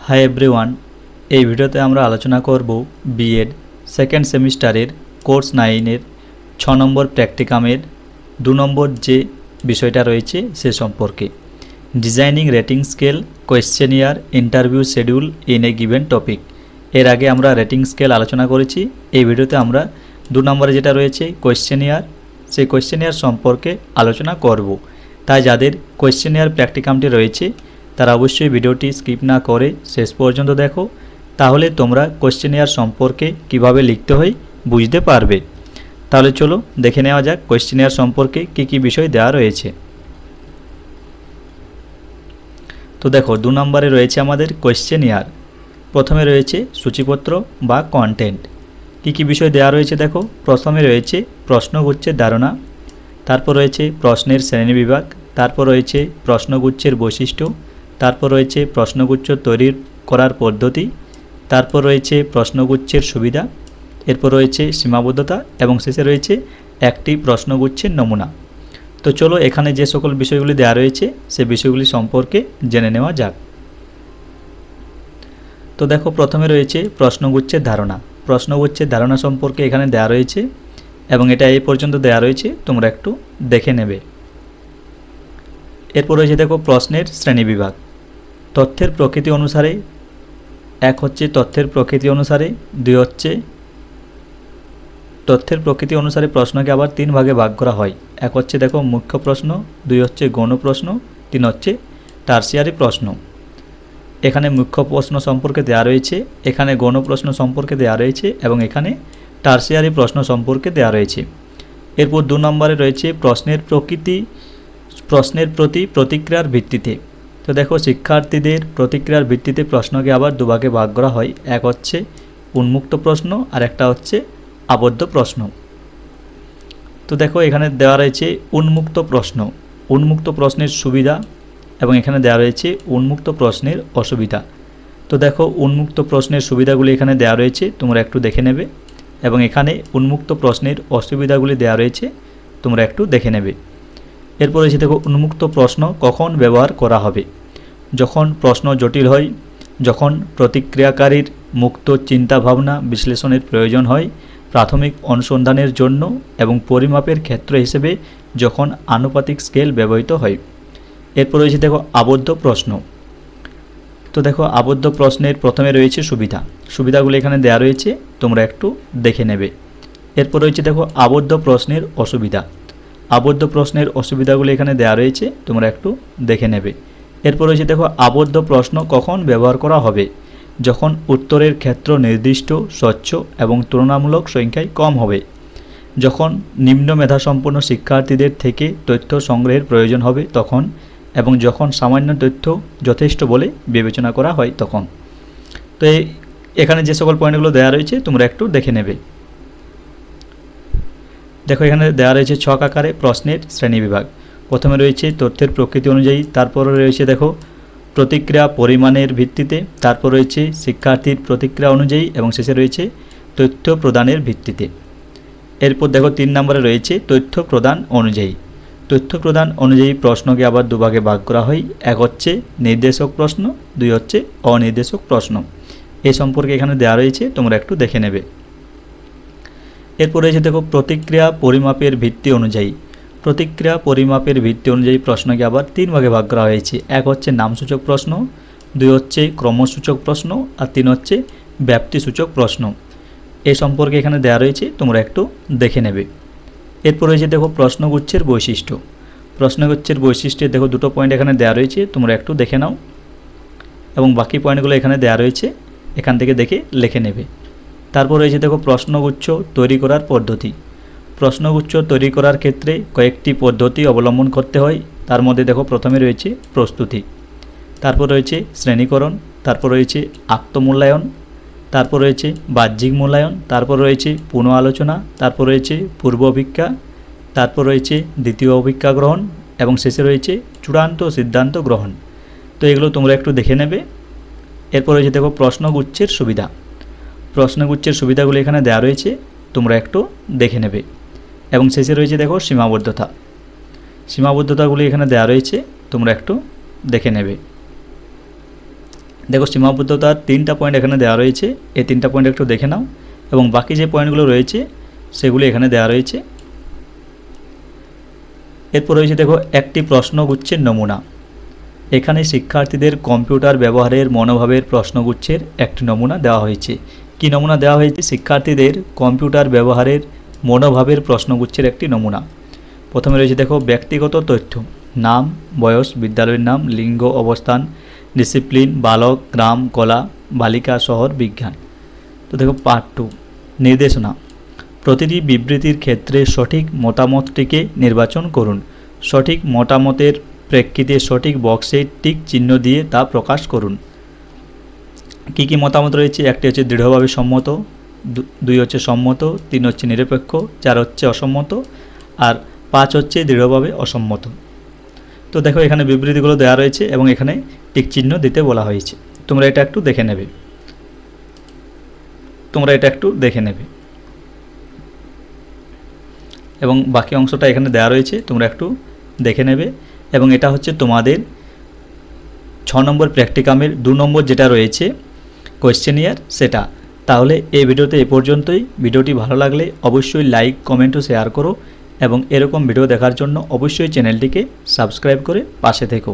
High everyone এই ভিডিওতে আমরা আলোচনা করব বিএড সেকেন্ড সেমিস্টারের কোর্স 9 এর 6 নম্বর প্র্যাকটিকামের 2 নম্বর যে বিষয়টা রয়েছে সে সম্পর্কে designing rating scale questionnaire interview schedule in a given topic. এর আগে আমরা রেটিং স্কেল আলোচনা করেছি। এই ভিডিওতে আমরা 2 নম্বরে যেটা রয়েছে কোয়েশ্চেনিয়ার সেই কোয়েশ্চেনিয়ার সম্পর্কে আলোচনা করব। তাই যাদের কোয়েশ্চেনিয়ার প্র্যাকটিকামটি রয়েছে তারা অবশ্যই ভিডিওটি স্কিপ না করে শেষ পর্যন্ত দেখো, তাহলে তোমরা কোয়েশ্চেনিয়ার সম্পর্কে কিভাবে লিখতে হয় বুঝতে পারবে। তাহলে চলো দেখে নেওয়া যাক কোয়েশ্চেনিয়ার সম্পর্কে কি কি বিষয় দেওয়া রয়েছে। তো দেখো 2 নম্বরে রয়েছে আমাদের কোয়েশ্চেনিয়ার। প্রথমে রয়েছে সূচিপত্র বা কন্টেন্ট। কি কি বিষয় দেওয়া রয়েছে দেখো। প্রথমে রয়েছে প্রশ্নগুচ্ছের ধারণা, তারপর রয়েছে প্রশ্নের শ্রেণীবিভাগ, তারপর রয়েছে প্রশ্নগুচ্ছের বৈশিষ্ট্য, তারপর রয়েছে প্রশ্নগুচ্ছ তৈরি করার পদ্ধতি, তারপর রয়েছে প্রশ্নগুচ্ছের সুবিধা, এরপর রয়েছে সীমাবদ্ধতা এবং শেষে রয়েছে একটি প্রশ্নগুচ্ছের নমুনা। তো চলো এখানে যে সকল বিষয়গুলি দেওয়া রয়েছে সে বিষয়গুলি সম্পর্কে জেনে নেওয়া যাক। তো দেখো প্রথমে রয়েছে প্রশ্নগুচ্ছের ধারণা। প্রশ্নগুচ্ছের ধারণা সম্পর্কে এখানে দেওয়া রয়েছে এবং এটা এই পর্যন্ত দেওয়া রয়েছে, তোমরা একটু দেখে নেবে। এরপর রয়েছে দেখো প্রশ্নের শ্রেণীবিভাগ। তথ্যের প্রকৃতি অনুসারে, এক হচ্ছে তথ্যের প্রকৃতি অনুসারে, দুই হচ্ছে তথ্যের প্রকৃতি অনুসারে প্রশ্নকে আবার 3 ভাগে ভাগ করা হয়। এক হচ্ছে দেখো মুখ্য প্রশ্ন, দুই হচ্ছে গৌণ প্রশ্ন, তিন হচ্ছে টারসিয়ারি প্রশ্ন। এখানে মুখ্য প্রশ্ন সম্পর্কে দেওয়া রয়েছে, এখানে গৌণ প্রশ্ন সম্পর্কে দেওয়া রয়েছে এবং এখানে টারসিয়ারি প্রশ্ন সম্পর্কে দেওয়া রয়েছে। এরপর 2 নম্বরে রয়েছে প্রশ্নের প্রতি প্রতিক্রিয়ার ভিত্তিতে। তো দেখো শিক্ষার্থীদের প্রতিক্রিয়ার ভিত্তিতে প্রশ্নকে আবার 2 ভাগে ভাগ করা হয়। এক হচ্ছে উন্মুক্ত প্রশ্ন আর একটা হচ্ছে আবদ্ধ প্রশ্ন। তো দেখো এখানে দেওয়া রয়েছে উন্মুক্ত প্রশ্ন, উন্মুক্ত প্রশ্নের সুবিধা এবং এখানে দেওয়া রয়েছে উন্মুক্ত প্রশ্নের অসুবিধা। তো দেখো উন্মুক্ত প্রশ্নের সুবিধাগুলি এখানে দেওয়া রয়েছে, তোমরা একটু দেখে নেবে এবং এখানে উন্মুক্ত প্রশ্নের অসুবিধাগুলি দেওয়া রয়েছে, তোমরা একটু দেখে নেবে। এরপর রয়েছে দেখো উন্মুক্ত প্রশ্ন কখন ব্যবহার করা হবে। যখন প্রশ্ন জটিল হয়, যখন প্রতিক্রিয়াকারীর মুক্ত চিন্তাভাবনা বিশ্লেষণের প্রয়োজন হয়, প্রাথমিক অনুসন্ধানের জন্য এবং পরিমাপের ক্ষেত্র হিসেবে যখন আনুপাতিক স্কেল ব্যবহৃত হয়। এরপর রয়েছে দেখো আবদ্ধ প্রশ্ন। তো দেখো আবদ্ধ প্রশ্নের প্রথমে রয়েছে সুবিধাগুলো এখানে দেওয়া রয়েছে, তোমরা একটু দেখে নেবে। এরপর রয়েছে দেখো আবদ্ধ প্রশ্নের অসুবিধা। আবদ্ধ প্রশ্নের অসুবিধাগুলো এখানে দেওয়া রয়েছে, তোমরা একটু দেখে নেবে। এরপর রয়েছে দেখো আবদ্ধ প্রশ্ন কখন ব্যবহার করা হবে। যখন উত্তরের ক্ষেত্র নির্দিষ্ট, স্বচ্ছ এবং তুলনামূলক সংখ্যায় কম হবে, যখন নিম্ন মেধাসম্পন্ন শিক্ষার্থীদের থেকে তথ্য সংগ্রহের প্রয়োজন হবে তখন, এবং যখন সামান্য তথ্য যথেষ্ট বলে বিবেচনা করা হয় তখন। তো এখানে যে সকল পয়েন্টগুলো দেওয়া রয়েছে তোমরা একটু দেখে নেবে। দেখো এখানে দেওয়া রয়েছে ছক আকারে প্রশ্নের শ্রেণীবিভাগ। প্রথমে রয়েছে তথ্যের প্রকৃতি অনুযায়ী, তারপরে রয়েছে দেখো প্রতিক্রিয়া পরিমাণের ভিত্তিতে, তারপর রয়েছে শিক্ষার্থীর প্রতিক্রিয়া অনুযায়ী এবং শেষে রয়েছে তথ্য প্রদানের ভিত্তিতে। এরপর দেখো 3 নম্বরে রয়েছে তথ্য প্রদান অনুযায়ী। তথ্য প্রদান অনুযায়ী প্রশ্নকে আবার 2 ভাগে ভাগ করা হয়। এক হচ্ছে নির্দেশক প্রশ্ন, দুই হচ্ছে অনির্দেশক প্রশ্ন। এই সম্পর্কে এখানে দেওয়া রয়েছে, তোমরা একটু দেখে নেবে। এরপর রয়েছে দেখো প্রতিক্রিয়া পরিমাপের ভিত্তি অনুযায়ী। প্রতিক্রিয়া পরিমাপের ভিত্তি অনুযায়ী প্রশ্নকে আবার 3 ভাগে ভাগ করা হয়েছে। এক হচ্ছে নামসূচক প্রশ্ন, দুই হচ্ছে ক্রমসূচক প্রশ্ন আর 3 হচ্ছে ব্যাপ্তিসূচক প্রশ্ন। এই সম্পর্কে এখানে দেওয়া রয়েছে, তোমরা একটু দেখে নেবে। এরপর রয়েছে দেখো প্রশ্নগুচ্ছের বৈশিষ্ট্য। প্রশ্নগুচ্ছের বৈশিষ্ট্যে দেখো 2টো পয়েন্ট এখানে দেওয়া রয়েছে, তোমরা একটু দেখে নাও এবং বাকি পয়েন্টগুলো এখানে দেওয়া রয়েছে, এখান থেকে দেখে লিখে নেবে। তারপর রয়েছে দেখো প্রশ্নগুচ্ছ তৈরি করার পদ্ধতি। প্রশ্নগুচ্ছ তৈরি করার ক্ষেত্রে কয়েকটি পদ্ধতি অবলম্বন করতে হয়। তার মধ্যে দেখো প্রথমে রয়েছে প্রস্তুতি, তারপর রয়েছে শ্রেণীকরণ, তারপর রয়েছে আত্মমূল্যায়ন, তারপর রয়েছে বাহ্যিক মূল্যায়ন, তারপর রয়েছে পুনঃ আলোচনা, তারপর রয়েছে পূর্ব অভিজ্ঞা, তারপর রয়েছে দ্বিতীয় অভিজ্ঞা গ্রহণ এবং শেষে রয়েছে চূড়ান্ত সিদ্ধান্ত গ্রহণ। তো এগুলো তোমরা একটু দেখে নেবে। এরপর রয়েছে দেখো প্রশ্নগুচ্ছের সুবিধা। প্রশ্নগুচ্ছের সুবিধাগুলো এখানে দেওয়া রয়েছে, তোমরা একটু দেখে নেবে। এবং শেষে রয়েছে দেখো সীমাবদ্ধতা। সীমাবদ্ধতাগুলি এখানে দেওয়া রয়েছে, তোমরা একটু দেখে নেবে। দেখো সীমাবদ্ধতার 3টা পয়েন্ট এখানে দেওয়া রয়েছে, এই 3টা পয়েন্ট একটু দেখে নাও এবং বাকি যে পয়েন্টগুলো রয়েছে সেগুলি এখানে দেওয়া রয়েছে। এরপর রয়েছে দেখো একটি প্রশ্নগুচ্ছের নমুনা। এখানে শিক্ষার্থীদের কম্পিউটার ব্যবহারের মনোভাবের প্রশ্নগুচ্ছের একটি নমুনা দেওয়া হয়েছে। কি নমুনা দেওয়া হয়েছে? শিক্ষার্থীদের কম্পিউটার ব্যবহারের মনোভাবের প্রশ্নগুচ্ছের একটি নমুনা। প্রথমে রয়েছে দেখো ব্যক্তিগত তথ্য, নাম, বয়স, বিদ্যালয়ের নাম, লিঙ্গ, অবস্থান, ডিসিপ্লিন, বালক, গ্রাম, কলা, বালিকা, শহর, বিজ্ঞান। তো দেখো পার্ট 2 নির্দেশনা। প্রতিটি বিবৃতির ক্ষেত্রে সঠিক মতামতটিকে নির্বাচন করুন। সঠিক মতামতের প্রেক্ষিতে সঠিক বক্সে টিক চিহ্ন দিয়ে তা প্রকাশ করুন। কি কি মতামত রয়েছে? একটি হচ্ছে দৃঢ়ভাবে সম্মত, 2 হচ্ছে সম্মত, 3 হচ্ছে নিরপেক্ষ, 4 হচ্ছে অসম্মত, আর 5 হচ্ছে দৃঢ়ভাবে অসম্মত। তো দেখো এখানে বিবৃতিগুলো দেওয়া রয়েছে এবং এখানে টিক চিহ্ন দিতে বলা হয়েছে। তোমরা এটা একটু দেখে নেবে এবং বাকি অংশটা এখানে দেওয়া রয়েছে, তোমরা একটু দেখে নেবে। এবং এটা হচ্ছে তোমাদের 6 নম্বর প্র্যাকটিকামের 2 নম্বর যেটা রয়েছে কোয়েশ্চেনিয়ার সেটা। তাহলে এই ভিডিওতে এ পর্যন্তই। ভিডিওটি ভালো লাগলে অবশ্যই লাইক, কমেন্ট ও শেয়ার করো এবং এরকম ভিডিও দেখার জন্য অবশ্যই চ্যানেলটিকে সাবস্ক্রাইব করে পাশে থেকো।